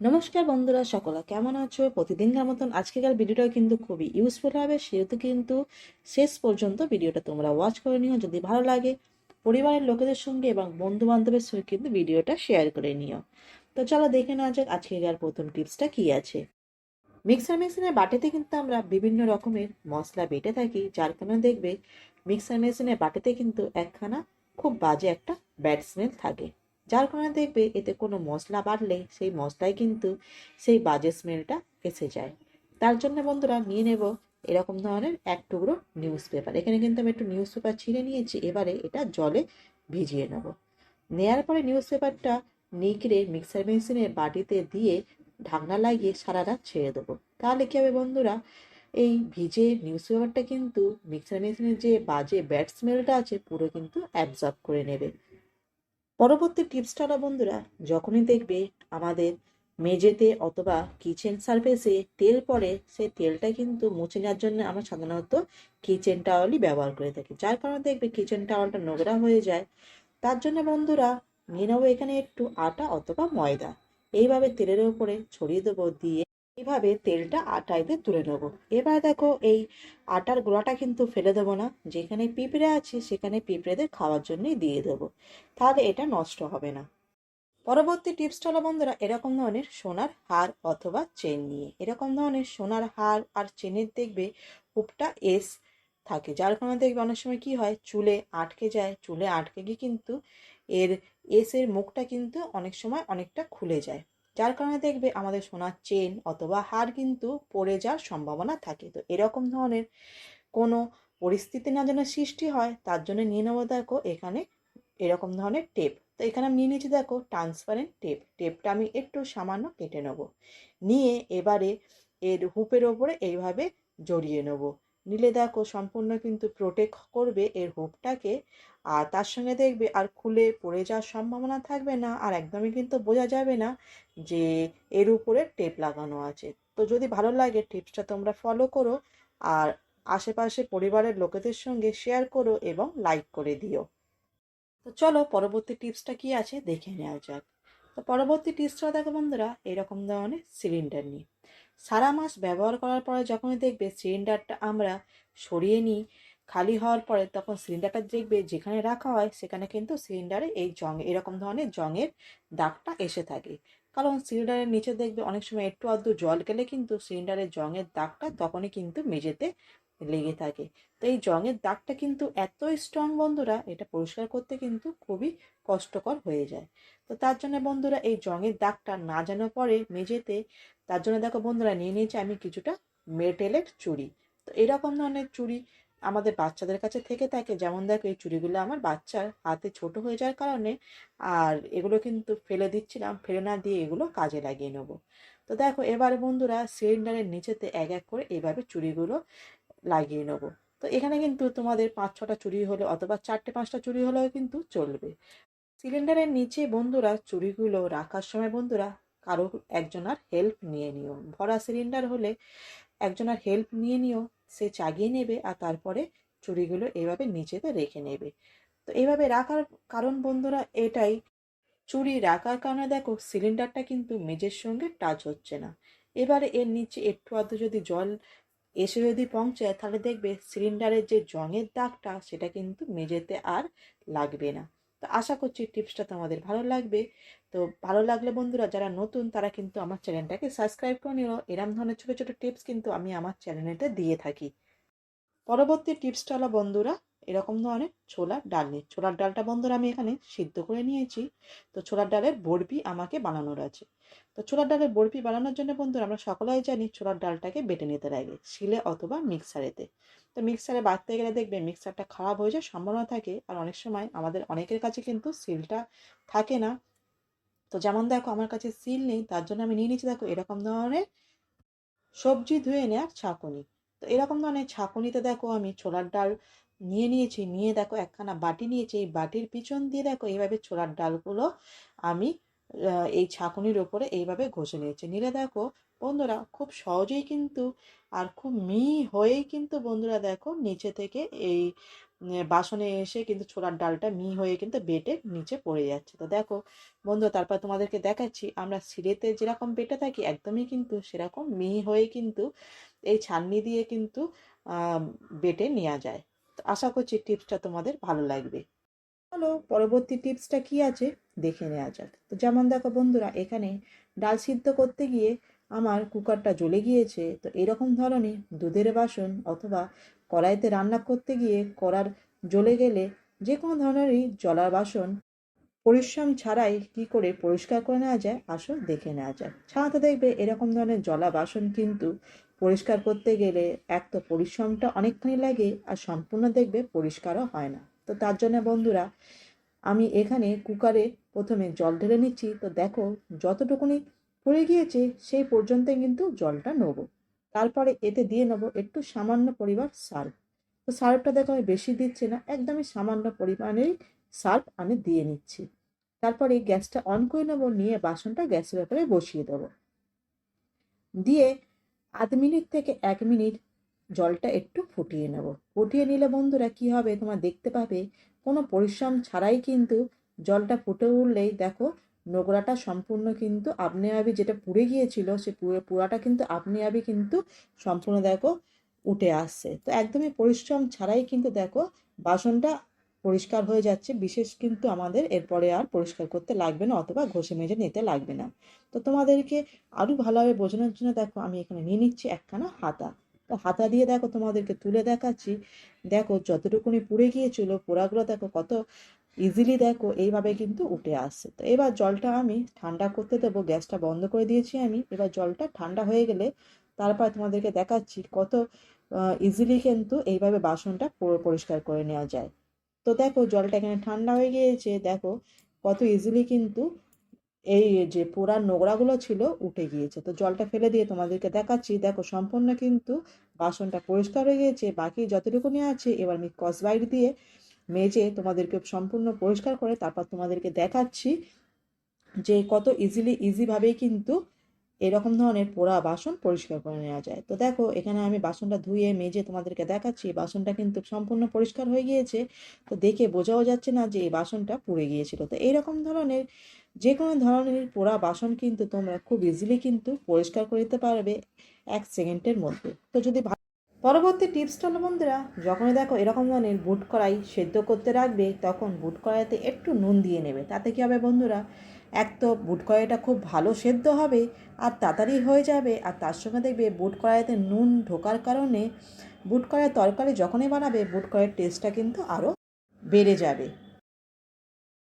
নমস্কার বন্ধুরা, সকলে কেমন আছো? প্রতিদিনকার মতন আজকেকার ভিডিওটাও কিন্তু খুবই ইউজফুল হবে, সেহেতু কিন্তু শেষ পর্যন্ত ভিডিওটা তোমরা ওয়াচ করে নিও। যদি ভালো লাগে পরিবারের লোকেদের সঙ্গে এবং বন্ধু বান্ধবের সঙ্গে কিন্তু ভিডিওটা শেয়ার করে নিও। তো চলো দেখে নেওয়া যাক আজকেকার প্রথম টিপসটা কি আছে। মিক্সার মেশিনের বাটিতে কিন্তু আমরা বিভিন্ন রকমের মশলা বেটে থাকি, যার কারণে দেখবে মিক্সার মেশিনের বাটিতে কিন্তু একখানা খুব বাজে একটা ব্যাড স্মেল থাকে, যার কারণে দেখবে এতে কোনো মশলা বাটলে সেই মশলায় কিন্তু সেই বাজে স্মেলটা এসে যায়। তার জন্য বন্ধুরা নিয়ে নেব এরকম ধরনের এক টুকরো নিউজ পেপার। এখানে কিন্তু আমি একটু নিউজ পেপার ছিঁড়ে নিয়েছি, এবারে এটা জলে ভিজিয়ে নেব। নেয়ার পরে নিউজ পেপারটা নিগড়ে মিক্সার মেশিনের বাটিতে দিয়ে ঢাকনা লাগিয়ে সারা রাত ছেড়ে দেবো। তাহলে কি হবে বন্ধুরা, এই ভিজে নিউজ পেপারটা কিন্তু মিক্সার মেশিনের যে বাজে ব্যাড স্মেলটা আছে পুরো কিন্তু অ্যাবজর্ব করে নেবে। পরবর্তী টিপসটা হলো বন্ধুরা, যখনই দেখবে আমাদের মেঝেতে অথবা কিচেন সারফেসে তেল পড়ে, সেই তেলটা কিন্তু মুছে নেওয়ার জন্য আমরা সাধারণত কিচেন টাওয়ালই ব্যবহার করে থাকি, যার কারণে দেখবে কিচেন টাওয়ালটা নোংরা হয়ে যায়। তার জন্য বন্ধুরা নিয়ে নেবো এখানে একটু আটা অথবা ময়দা, এইভাবে তেলের উপরে ছড়িয়ে দেবো, দিয়ে এইভাবে তেলটা আটাইতে তুলে নেবো। এবার দেখো এই আটার গোড়াটা কিন্তু ফেলে দেবো না, যেখানে পিঁপড়ে আছে সেখানে পিঁপড়েদের খাওয়ার জন্যই দিয়ে দেবো, তাহলে এটা নষ্ট হবে না। পরবর্তী টিপসটা হলো বন্ধুরা, এরকম ধরনের সোনার হার অথবা চেন নিয়ে, এরকম ধরনের সোনার হার আর চেনের দেখবে হুপটা এস থাকে, যার কারণে দেখবে অনেক সময় কি হয় চুলে আটকে যায়, চুলে আটকে গিয়ে কিন্তু এর এসের মুখটা কিন্তু অনেক সময় অনেকটা খুলে যায়, যার কারণে দেখবে আমাদের সোনার চেন অথবা হার কিন্তু পড়ে যাওয়ার সম্ভাবনা থাকে। তো এরকম ধরনের কোনো পরিস্থিতি না যেন সৃষ্টি হয়, তার জন্য নিয়ে নেবো দেখো এখানে এরকম ধরনের টেপ। তো এখানে আমি নিয়ে নিয়েছি দেখো ট্রান্সপারেন্ট টেপ। টেপটা আমি একটু সামান্য কেটে নেব, নিয়ে এবারে এর হুপের ওপরে এইভাবে জড়িয়ে নেব। নিলে দেখো সম্পূর্ণ কিন্তু প্রোটেক্ট করবে এর হুপটাকে, আর তার সঙ্গে দেখবে আর খুলে পড়ে যাওয়ার সম্ভাবনা থাকবে না, আর একদমই কিন্তু বোঝা যাবে না যে এর উপরে টেপ লাগানো আছে। তো যদি ভালো লাগে টিপসটা তোমরা ফলো করো, আর আশেপাশে পরিবারের লোকেদের সঙ্গে শেয়ার করো এবং লাইক করে দিও। তো চলো পরবর্তী টিপসটা কি আছে দেখে নেওয়া যাক। তো পরবর্তী টিপসটা দেখো বন্ধুরা, এরকম ধরনের সিলিন্ডার নিই। সারা মাস ব্যবহার করার পরে যখনই দেখবে সিলিন্ডারটা আমরা সরিয়ে নিই খালি হওয়ার পরে, তখন সিলিন্ডারটা দেখবে যেখানে রাখা হয় সেখানে কিন্তু সিলিন্ডারে এই জং এরকম ধরনের জংয়ের দাগটা এসে থাকে। কারণ সিলিন্ডারের নিচে দেখবে অনেক সময় একটু আধটু জল গেলে কিন্তু সিলিন্ডারের জংয়ের দাগটা তখনই কিন্তু মেঝেতে লেগে থাকে। তো এই জংয়ের দাগটা কিন্তু এতই স্ট্রং বন্ধুরা, এটা পরিষ্কার করতে কিন্তু খুবই কষ্টকর হয়ে যায়। তো তার জন্য বন্ধুরা এই জংয়ের দাগটা না যেন পড়ে মেঝেতে, তার জন্য দেখো বন্ধুরা নিয়ে নিয়েছি আমি কিছুটা মেটেলের চুড়ি। তো এরকম ধরনের চুড়ি আমাদের বাচ্চাদের কাছে থেকে থাকে, যেমন দেখো এই চুড়িগুলো আমার বাচ্চার হাতে ছোট হয়ে যাওয়ার কারণে আর এগুলো কিন্তু ফেলে দিচ্ছিলাম, ফেলে না দিয়ে এগুলো কাজে লাগিয়ে নেবো। তো দেখো এবার বন্ধুরা সিলিন্ডারের নিচেতে এক এক করে এইভাবে চুড়িগুলো লাগিয়ে নেবো। তো এখানে কিন্তু তোমাদের 5-6টা চুড়ি হলে অথবা 4টে-5টা চুড়ি হলেও কিন্তু চলবে। সিলিন্ডারের নিচে বন্ধুরা চুড়িগুলো রাখার সময় বন্ধুরা কারো একজনের হেল্প নিয়ে নিও। ভরা সিলিন্ডার হলে একজনের হেল্প নিয়ে নিও, সে চাগিয়ে নেবে আর তারপরে চুড়িগুলো এইভাবে নিচেতে রেখে নেবে। তো এইভাবে রাখার কারণ বন্ধুরা এটাই, চুড়ি রাখার কারণে দেখো সিলিন্ডারটা কিন্তু মেঝের সঙ্গে টাচ হচ্ছে না। এবারে এর নিচে একটু আধটু যদি জল এসে যদি পৌঁছায় তাহলে দেখবে সিলিন্ডারের যে জংয়ের দাগটা সেটা কিন্তু মেঝেতে আর লাগবে না। তো আশা করছি টিপসটা তোমাদের ভালো লাগবে। তো ভালো লাগলে বন্ধুরা যারা নতুন তারা কিন্তু আমার চ্যানেলটাকে সাবস্ক্রাইব করে নিও, এরম ধরনের ছোটো ছোটো টিপস কিন্তু আমি আমার চ্যানেলেতে দিয়ে থাকি। পরবর্তী টিপসটা হলো বন্ধুরা, এরকম ধরনের ছোলার ডাল নিই। ছোলার ডালটা বন্ধুরা আমি এখানে সিদ্ধ করে নিয়েছি। তো ছোলার ডালের বরফি আমাকে বানানোর আছে। তো ছোলার ডালের বরফি বানানোর জন্য বন্ধুরা আমরা সকলেই জানি ছোলার ডালটাকে বেটে নিতে লাগে শিলে অথবা মিক্সারেতে। তো মিক্সারে বাটতে গেলে দেখবে মিক্সারটা খারাপ হয়ে যাওয়ার সম্ভাবনা থাকে, আর অনেক সময় আমাদের অনেকের কাছে কিন্তু সিলটা থাকে না। তো যেমন দেখো আমার কাছে সিল নেই, তার জন্য আমি নিয়ে নিচ্ছি দেখো এরকম ধরনের সবজি ধুয়ে নেওয়ার ছাঁকুনি। তো এরকম ধরনের ছাঁকুনিতে দেখো আমি ছোলার ডাল নিয়ে নিয়েছি, নিয়ে দেখো একখানা বাটি নিয়েছি, এই বাটির পিছন দিয়ে দেখো এইভাবে ছোলার ডালগুলো আমি এই ছাঁকুনির ওপরে এইভাবে ঘষে নিয়েছি। নিলে দেখো বন্ধুরা খুব সহজেই কিন্তু আর খুব মিহি হয়েই কিন্তু বন্ধুরা দেখো নিচে থেকে এই বাসনে এসে কিন্তু ছোলার ডালটা মিহি হয়ে কিন্তু বেটে নিচে পড়ে যাচ্ছে। তো দেখো বন্ধু, তারপর তোমাদেরকে দেখাচ্ছি আমরা সিলেতে যেরকম বেটে থাকি একদমই কিন্তু সেরকম মিহি হয়ে কিন্তু এই ছাঁকনি দিয়ে কিন্তু বেটে নেওয়া যায়। তো আশা করছি টিপসটা তোমাদের ভালো লাগবে। চলো পরবর্তী টিপসটা কি আছে দেখে নেওয়া যাক। তো যেমন দেখো বন্ধুরা, এখানে ডাল সিদ্ধ করতে গিয়ে আমার কুকারটা জ্বলে গিয়েছে। তো এরকম ধরনের দুধের বাসন অথবা কড়াইতে রান্না করতে গিয়ে কড়ার জ্বলে গেলে যে কোনো ধরনেরই জলার বাসন পরিশ্রম ছাড়াই কি করে পরিষ্কার করে নেওয়া যায় আসো দেখে নেওয়া যায়। সাধারণত দেখবে এরকম ধরনের জলা বাসন কিন্তু পরিষ্কার করতে গেলে এক তো পরিশ্রমটা অনেকখানি লাগে, আর সম্পূর্ণ দেখবে পরিষ্কারও হয় না। তো তার জন্য বন্ধুরা আমি এখানে কুকারে প্রথমে জল ঢেলে নিচ্ছি। তো দেখো যতটুকুনি পড়ে গিয়েছে সেই পর্যন্ত কিন্তু জলটা নেবো। তারপরে এতে দিয়ে নেবো একটু সামান্য পরিমাণ সার্ফ। তো সার্ফটা দেখো আমি বেশি দিচ্ছি না, একদমই সামান্য পরিমাণেই সার্ফ আমি দিয়ে নিচ্ছি। তারপরে গ্যাসটা অন করে নেবো, নিয়ে বাসনটা গ্যাসের উপরে বসিয়ে দেবো। দিয়ে আধ মিনিট থেকে 1 মিনিট জলটা একটু ফুটিয়ে নেব। ফুটিয়ে নিলে বন্ধুরা কি হবে, তোমার দেখতে পাবে কোনো পরিশ্রম ছাড়াই কিন্তু জলটা ফুটে উঠলেই দেখো নোংরাটা সম্পূর্ণ কিন্তু আপনি আপনি যেটা পুড়ে গিয়েছিল সে পুরাটা কিন্তু আপনি আপনি কিন্তু সম্পূর্ণ দেখো উঠে আসছে। তো একদমই পরিশ্রম ছাড়াই কিন্তু দেখো বাসনটা পরিষ্কার হয়ে যাচ্ছে। বিশেষ কিন্তু আমাদের এরপরে আর পরিষ্কার করতে লাগবে না অথবা ঘষে মেজে নিতে লাগবে না। তো তোমাদেরকে আরও ভালোভাবে বোঝানোর জন্য দেখো আমি এখানে নিয়ে নিচ্ছি একখানা হাতা। তো হাতা দিয়ে দেখো তোমাদেরকে তুলে দেখাচ্ছি। দেখো যতটুকুনি পুড়ে গিয়েছিল পোড়াগুলো দেখো কত ইজিলি দেখো এইভাবে কিন্তু উঠে আসছে। তো এবার জলটা আমি ঠান্ডা করতে দেবো, গ্যাসটা বন্ধ করে দিয়েছি আমি। এবার জলটা ঠান্ডা হয়ে গেলে তারপর তোমাদেরকে দেখাচ্ছি কত ইজিলি কিন্তু এইভাবে বাসনটা পরিষ্কার করে নেওয়া যায়। তো দেখো জলটা এখানে ঠান্ডা হয়ে গিয়েছে, দেখো কত ইজিলি কিন্তু এই যে পোড়া নোংরাগুলো ছিল উঠে গিয়েছে। তো জলটা ফেলে দিয়ে তোমাদেরকে দেখাচ্ছি, দেখো সম্পূর্ণ কিন্তু বাসনটা পরিষ্কার হয়ে গিয়েছে। বাকি যতটুকুনি আছে এবার আমি স্কচব্রাইট দিয়ে মেজে তোমাদেরকে সম্পূর্ণ পরিষ্কার করে তারপর তোমাদেরকে দেখাচ্ছি যে কত ইজিভাবেই কিন্তু এরকম ধরনের পোড়া বাসন পরিষ্কার করে নেওয়া যায়। তো দেখো এখানে আমি বাসনটা ধুয়ে মেজে তোমাদেরকে দেখাচ্ছি, বাসনটা কিন্তু সম্পূর্ণ পরিষ্কার হয়ে গিয়েছে। তো দেখে বোঝাও যাচ্ছে না যে এই বাসনটা পুড়ে গিয়েছিল। তো এইরকম ধরনের যে কোনো ধরনের পোড়া বাসন কিন্তু তোমরা খুব ইজিলি কিন্তু পরিষ্কার করে দিতে পারবে 1 সেকেন্ডের মধ্যে। তো যদি পরবর্তী টিপসটা হলো বন্ধুরা, যখনই দেখো এরকম ধরনের বুট কড়াই সেদ্ধ করতে রাখবে তখন বুট কড়াইতে একটু নুন দিয়ে নেবে। তাতে কী হবে বন্ধুরা, এক তো বুট কড়াইটা খুব ভালো সেদ্ধ হবে আর তাড়াতাড়ি হয়ে যাবে। আর তার সঙ্গে দেখবে বুট কড়াইতে নুন ঢোকার কারণে বুট কড়াইয়ের তরকারি যখনই বানাবে বুট কড়াইয়ের টেস্টটা কিন্তু আরও বেড়ে যাবে।